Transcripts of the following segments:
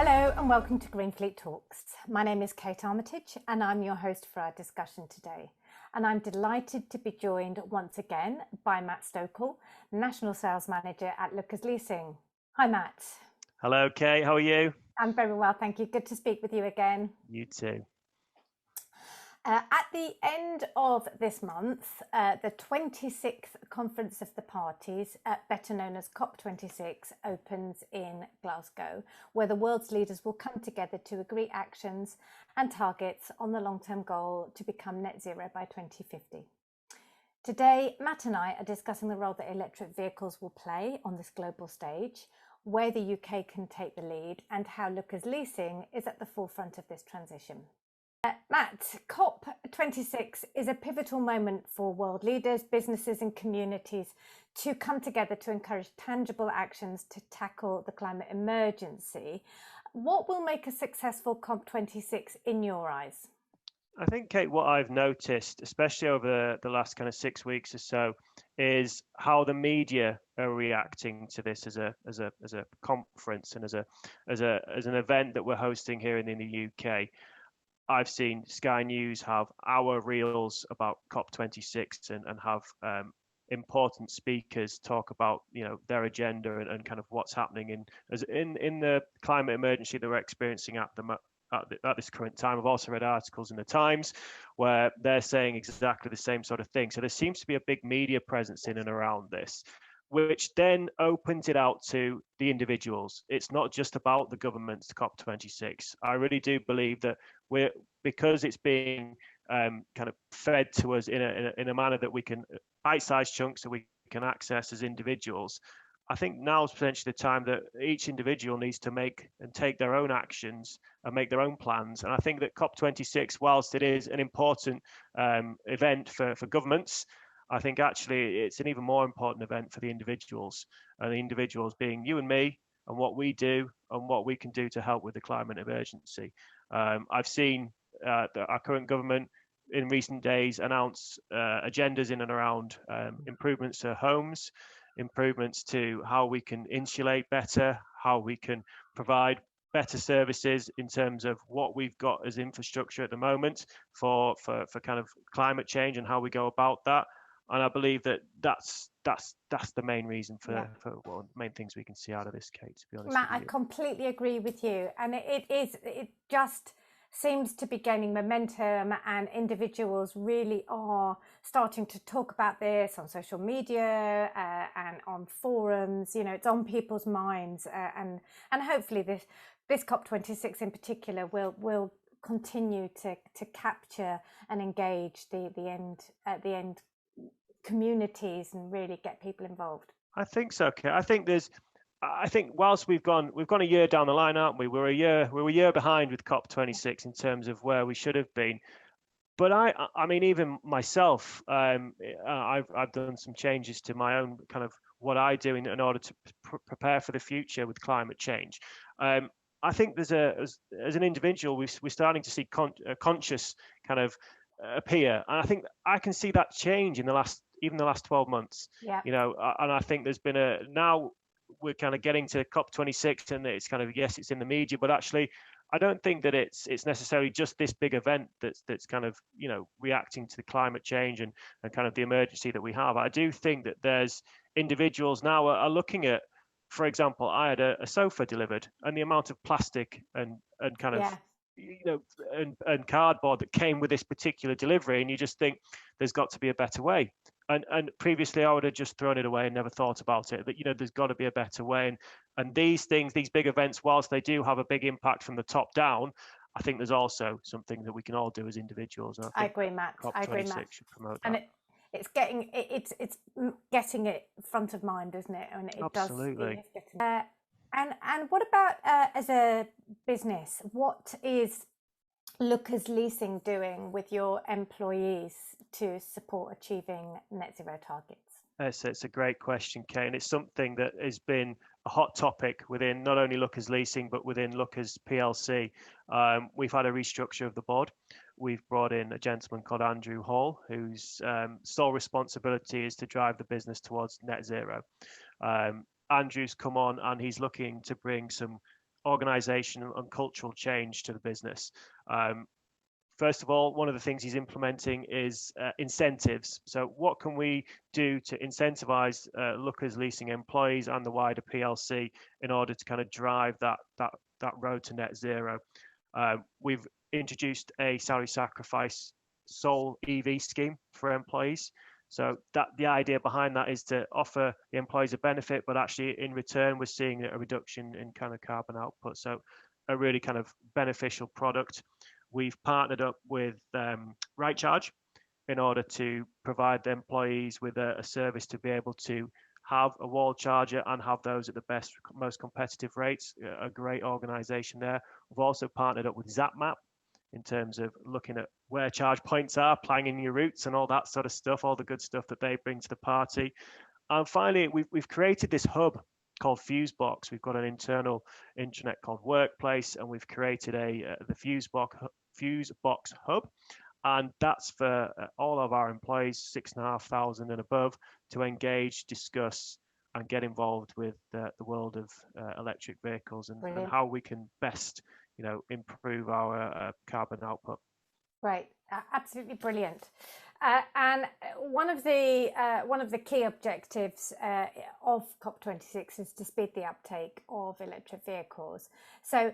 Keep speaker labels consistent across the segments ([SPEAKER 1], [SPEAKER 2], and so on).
[SPEAKER 1] Hello and welcome to GreenFleet Talks. My name is Kate Armitage and I'm your host for our discussion today. And I'm delighted to be joined once again by Matt Stokell, National Sales Manager at Lookers Leasing. Hi, Matt.
[SPEAKER 2] Hello, Kate. How are you?
[SPEAKER 1] I'm very well, thank you. Good to speak with you again.
[SPEAKER 2] You too.
[SPEAKER 1] At the end of this month, the 26th Conference of the Parties, better known as COP26, opens in Glasgow, where the world's leaders will come together to agree actions and targets on the long-term goal to become net zero by 2050. Today, Matt and I are discussing the role that electric vehicles will play on this global stage, where the UK can take the lead, and how Lookers Leasing is at the forefront of this transition. Matt, COP26 is a pivotal moment for world leaders, businesses and communities to come together to encourage tangible actions to tackle the climate emergency. What will make a successful COP26 in your eyes?
[SPEAKER 2] I think, Kate, what I've noticed, especially over the last kind of 6 weeks or so, is how the media are reacting to this as a conference and as an event that we're hosting here in the UK. I've seen Sky News have hour reels about COP26 and have important speakers talk about their agenda and kind of what's happening in the climate emergency that we're experiencing at this current time. I've also read articles in the Times where they're saying exactly the same sort of thing. So there seems to be a big media presence in and around this, which then opens it out to the individuals. It's not just about the government's COP26. I really do believe that because it's being kind of fed to us in a manner that we can, bite-sized chunks that we can access as individuals. I think now is potentially the time that each individual needs to make and take their own actions and make their own plans. And I think that COP26, whilst it is an important event for governments, I think actually it's an even more important event for the individuals, and the individuals being you and me, and what we do and what we can do to help with the climate emergency. I've seen our current government in recent days announce agendas in and around improvements to homes, improvements to how we can insulate better, how we can provide better services in terms of what we've got as infrastructure at the moment for kind of climate change and how we go about that. And I believe that's the main reason for main things we can see out of this, Kate, to be honest.
[SPEAKER 1] Matt, I completely agree with you. And it just seems to be gaining momentum, and individuals really are starting to talk about this on social media and on forums. It's on people's minds, and hopefully this COP26 in particular will continue to capture and engage the end communities and really get people involved.
[SPEAKER 2] I think so, Kate. I think whilst we've gone a year down the line, aren't we? We're a year behind with COP26 in terms of where we should have been. But I mean, even myself, I've done some changes to my own kind of what I do in order to prepare for the future with climate change. I think as an individual, we're starting to see conscious kind of appear, and I think I can see that change in the last 12 months.
[SPEAKER 1] Yeah.
[SPEAKER 2] And I think there's been now we're kind of getting to COP26, and it's kind of, yes, it's in the media, but actually I don't think that it's necessarily just this big event that's kind of reacting to the climate change and kind of the emergency that we have. I do think that there's individuals now are looking at, for example, I had a sofa delivered, and the amount of plastic and kind of and cardboard that came with this particular delivery, and you just think there's got to be a better way. And previously I would have just thrown it away and never thought about it. But there's got to be a better way. And these things, these big events, whilst they do have a big impact from the top down, I think there's also something that we can all do as individuals. And
[SPEAKER 1] I agree, Matt.
[SPEAKER 2] COP26 should promote that.
[SPEAKER 1] And it's getting it front of mind, isn't it? And it
[SPEAKER 2] Absolutely.
[SPEAKER 1] does. And what about as a business? What is Lookers Leasing doing with your employees to support achieving net zero targets?
[SPEAKER 2] It's a great question, Kate, and it's something that has been a hot topic within not only Lookers Leasing but within Lookers PLC. We've had a restructure of the board. We've brought in a gentleman called Andrew Hall, whose sole responsibility is to drive the business towards net zero. Andrew's come on and he's looking to bring some organizational and cultural change to the business. First of all, one of the things he's implementing is incentives. So what can we do to incentivize Lookers Leasing employees and the wider PLC in order to kind of drive that road to net zero? We've introduced a salary sacrifice sole EV scheme for employees. So that the idea behind that is to offer the employees a benefit, but actually in return we're seeing a reduction in kind of carbon output. So a really kind of beneficial product. We've partnered up with Right Charge in order to provide the employees with a service to be able to have a wall charger and have those at the best, most competitive rates. A great organisation there. We've also partnered up with ZapMap in terms of looking at where charge points are, planning your routes and all that sort of stuff, all the good stuff that they bring to the party. And finally, we've created this hub called Fusebox. We've got an internal intranet called Workplace, and we've created the Fusebox Hub, and that's for all of our employees, 6,500 and above, to engage, discuss, and get involved with the world of electric vehicles and how we can best, improve our carbon output.
[SPEAKER 1] Right, absolutely brilliant. And one of the key objectives of COP26 is to speed the uptake of electric vehicles. So,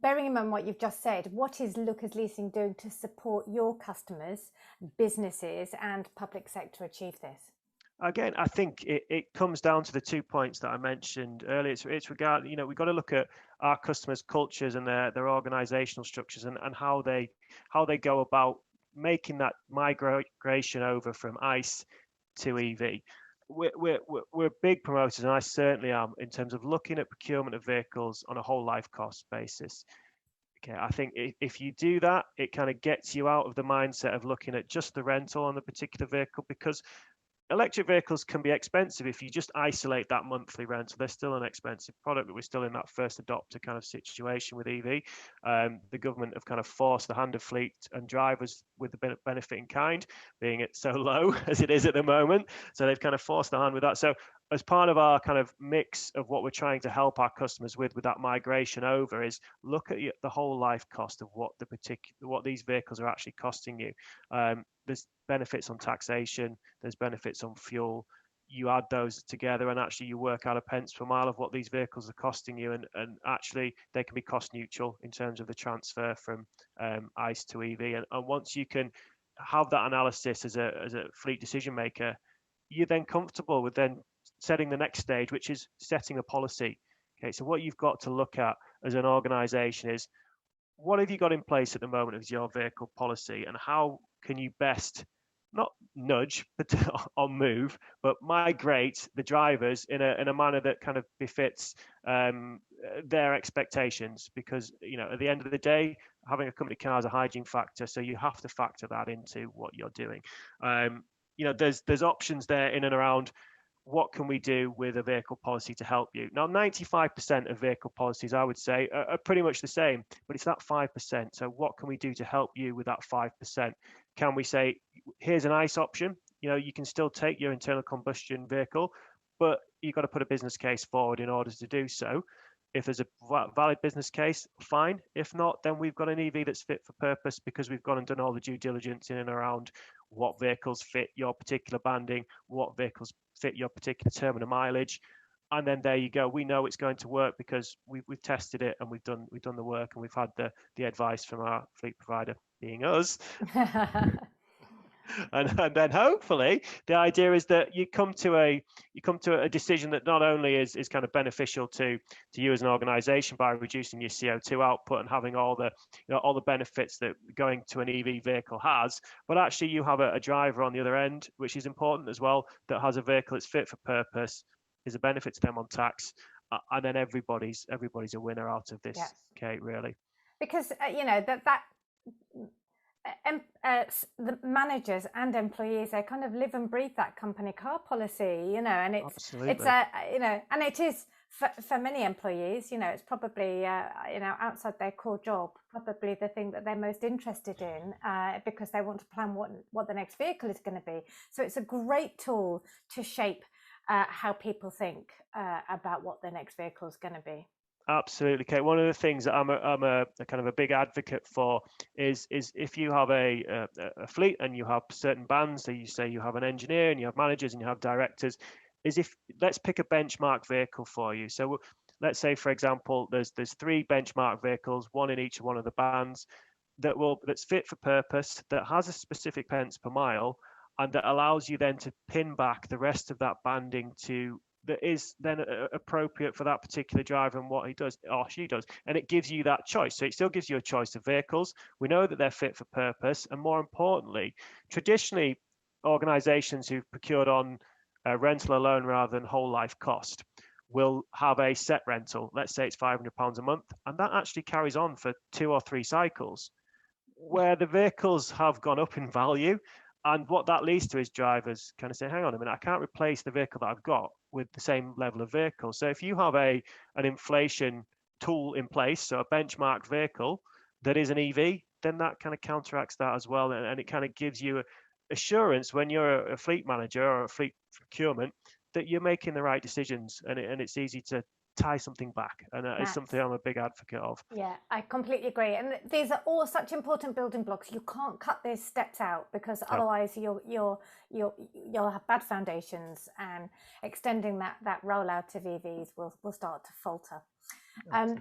[SPEAKER 1] bearing in mind what you've just said, what is Lookers Leasing doing to support your customers, businesses, and public sector achieve this?
[SPEAKER 2] Again, I think it comes down to the 2 points that I mentioned earlier. It's regarding, we've got to look at our customers' cultures and their organizational structures and how they go about making that migration over from ICE to EV. We're big promoters, and I certainly am, in terms of looking at procurement of vehicles on a whole life cost basis. Okay, I think if you do that, it kind of gets you out of the mindset of looking at just the rental on the particular vehicle, because electric vehicles can be expensive if you just isolate that monthly rental. They're still an expensive product, but we're still in that first adopter kind of situation with EV. The government have kind of forced the hand of fleet and drivers with the benefit in kind, being it so low as it is at the moment. So they've kind of forced the hand with that. So as part of our kind of mix of what we're trying to help our customers with that migration over is look at the whole life cost of what these vehicles are actually costing you. There's benefits on taxation, there's benefits on fuel. You add those together and actually you work out a pence per mile of what these vehicles are costing you, and actually they can be cost neutral in terms of the transfer from ICE to EV. And once you can have that analysis as a fleet decision maker, you're then comfortable with then setting the next stage, which is setting a policy. Okay, so what you've got to look at as an organization is, what have you got in place at the moment as your vehicle policy, and how can you best not nudge but or move, but migrate the drivers in a manner that kind of befits their expectations? Because at the end of the day, having a company car is a hygiene factor, so you have to factor that into what you're doing. There's options there in and around. What can we do with a vehicle policy to help you? Now, 95% of vehicle policies, I would say, are pretty much the same, but it's that 5%. So what can we do to help you with that 5%? Can we say, here's an ICE option. You can still take your internal combustion vehicle, but you've got to put a business case forward in order to do so. If there's a valid business case, fine. If not, then we've got an EV that's fit for purpose, because we've gone and done all the due diligence in and around what vehicles fit your particular banding, what vehicles fit your particular term and mileage, and then there you go. We know it's going to work because we've tested it and we've done the work, and we've had the advice from our fleet provider, being us. And then hopefully the idea is that you come to a decision that not only is kind of beneficial to you as an organization by reducing your CO2 output and having all the benefits that going to an EV vehicle has, but actually you have a driver on the other end, which is important as well, that has a vehicle that's fit for purpose, is a benefit to them on tax, and then everybody's a winner out of this. Yes. Kate, really, because
[SPEAKER 1] the managers and employees, they kind of live and breathe that company car policy, and it's and it is for many employees, it's probably outside their core job, probably the thing that they're most interested in, because they want to plan what the next vehicle is going to be. So it's a great tool to shape how people think about what the next vehicle is going to be.
[SPEAKER 2] Absolutely, Kate. One of the things that I'm a kind of a big advocate for is if you have a fleet and you have certain bands, so you say you have an engineer and you have managers and you have directors, is if let's pick a benchmark vehicle for you. So let's say, for example, there's three benchmark vehicles, one in each one of the bands that's fit for purpose, that has a specific pence per mile, and that allows you then to pin back the rest of that banding to that is then appropriate for that particular driver and what he does or she does, and it gives you that choice. So it still gives you a choice of vehicles. We know that they're fit for purpose, and more importantly, traditionally, organisations who've procured on rental alone rather than whole life cost will have a set rental. Let's say it's £500 a month, and that actually carries on for 2 or 3 cycles, where the vehicles have gone up in value. And what that leads to is drivers kind of say, hang on a minute, I can't replace the vehicle that I've got with the same level of vehicle. So if you have an inflation tool in place, so a benchmark vehicle that is an EV, then that kind of counteracts that as well. And it kind of gives you assurance when you're a fleet manager or a fleet procurement that you're making the right decisions, and it's easy to tie something back, and it's something I'm a big advocate of.
[SPEAKER 1] Yeah, I completely agree, and these are all such important building blocks. You can't cut these steps out, because otherwise you'll have bad foundations, and extending that rollout of EVs will start to falter. I'm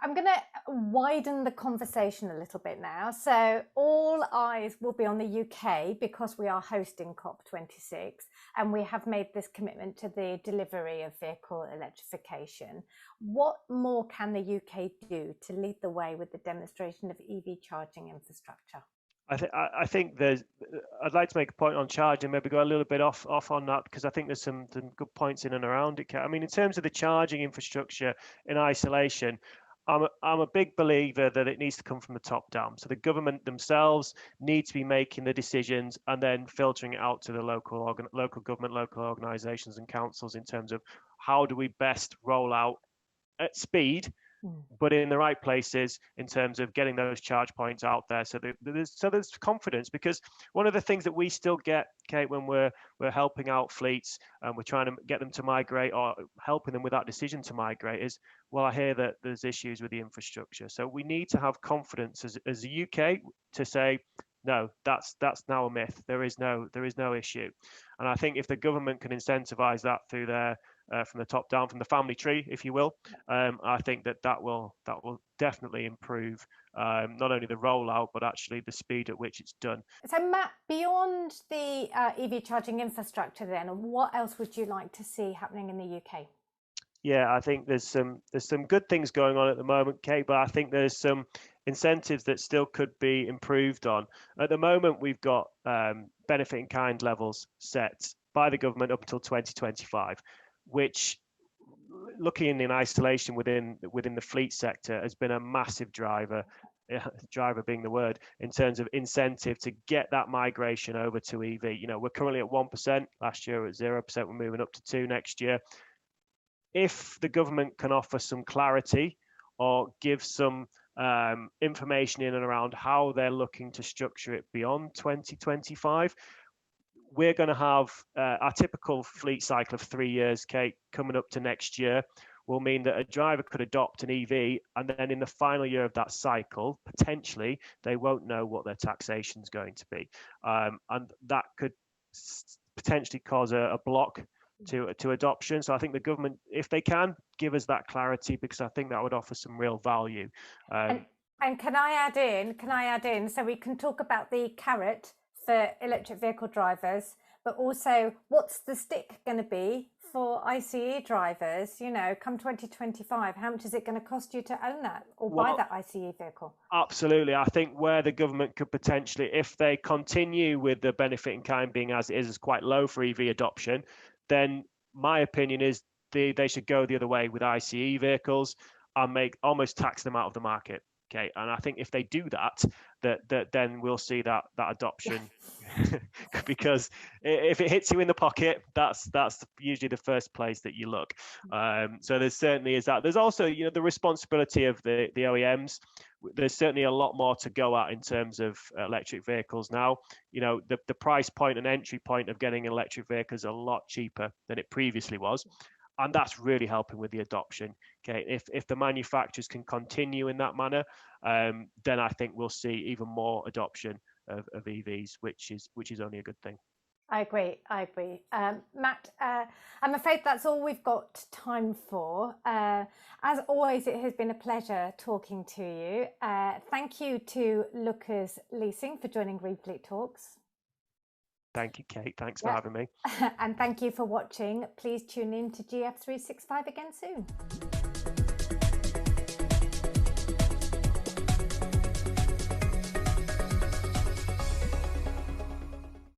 [SPEAKER 1] going to widen the conversation a little bit now. So all eyes will be on the UK, because we are hosting COP26, and we have made this commitment to the delivery of vehicle electrification. What more can the UK do to lead the way with the demonstration of EV charging infrastructure?
[SPEAKER 2] I think I'd like to make a point on charging, maybe go a little bit off on that, because I think there's some good points in and around it. I mean, in terms of the charging infrastructure in isolation, I'm a big believer that it needs to come from the top down. So the government themselves need to be making the decisions and then filtering it out to the local government, local organisations and councils in terms of how do we best roll out at speed, but in the right places in terms of getting those charge points out there. So there's confidence, because one of the things that we still get, Kate, when we're helping out fleets and we're trying to get them to migrate or helping them with that decision to migrate is, well, I hear that there's issues with the infrastructure. So we need to have confidence as the UK to say, no, that's now a myth. There is no issue. And I think if the government can incentivize that through their from the top down, from the family tree, if you will, I think that will definitely improve not only the rollout, but actually the speed at which it's done.
[SPEAKER 1] So Matt, beyond the EV charging infrastructure then, what else would you like to see happening in the UK?
[SPEAKER 2] Yeah, I think there's some good things going on at the moment, Kate, but I think there's some incentives that still could be improved on. At the moment, we've got benefit in kind levels set by the government up until 2025, which, looking in isolation within the fleet sector, has been a massive driver being the word, in terms of incentive to get that migration over to EV. You know, we're currently at 1%. Last year at 0%. We're moving up to 2% next year. If the government can offer some clarity or give some information in and around how they're looking to structure it beyond 2025, we're going to have our typical fleet cycle of 3 years, Kate, coming up to next year, will mean that a driver could adopt an EV, and then in the final year of that cycle, potentially, they won't know what their taxation is going to be. And that could potentially cause a block to adoption. So I think the government, if they can, give us that clarity, because I think that would offer some real value.
[SPEAKER 1] And can I add in, so we can talk about the carrot for electric vehicle drivers, but also what's the stick going to be for ICE drivers, you know, come 2025? How much is it going to cost you to own that or buy that ICE vehicle? Absolutely.
[SPEAKER 2] I think where the government could potentially, if they continue with the benefit in kind being as it is quite low for EV adoption, then my opinion is they should go the other way with ICE vehicles and almost tax them out of the market. Okay, and I think if they do that then we'll see that adoption, because if it hits you in the pocket, that's usually the first place that you look. So there certainly is that. There's also, you know, the responsibility of the OEMs. There's certainly a lot more to go at in terms of electric vehicles now. You know, the price point and entry point of getting an electric vehicle is a lot cheaper than it previously was. And that's really helping with the adoption. Okay, if the manufacturers can continue in that manner, then I think we'll see even more adoption of EVs, which is only a good thing.
[SPEAKER 1] I agree. I agree. Matt, I'm afraid that's all we've got time for. As always, it has been a pleasure talking to you. Thank you to Lookers Leasing for joining GreenFleet Talks.
[SPEAKER 2] Thank you, Kate. Thanks for having me.
[SPEAKER 1] And thank you for watching. Please tune in to GF365 again soon.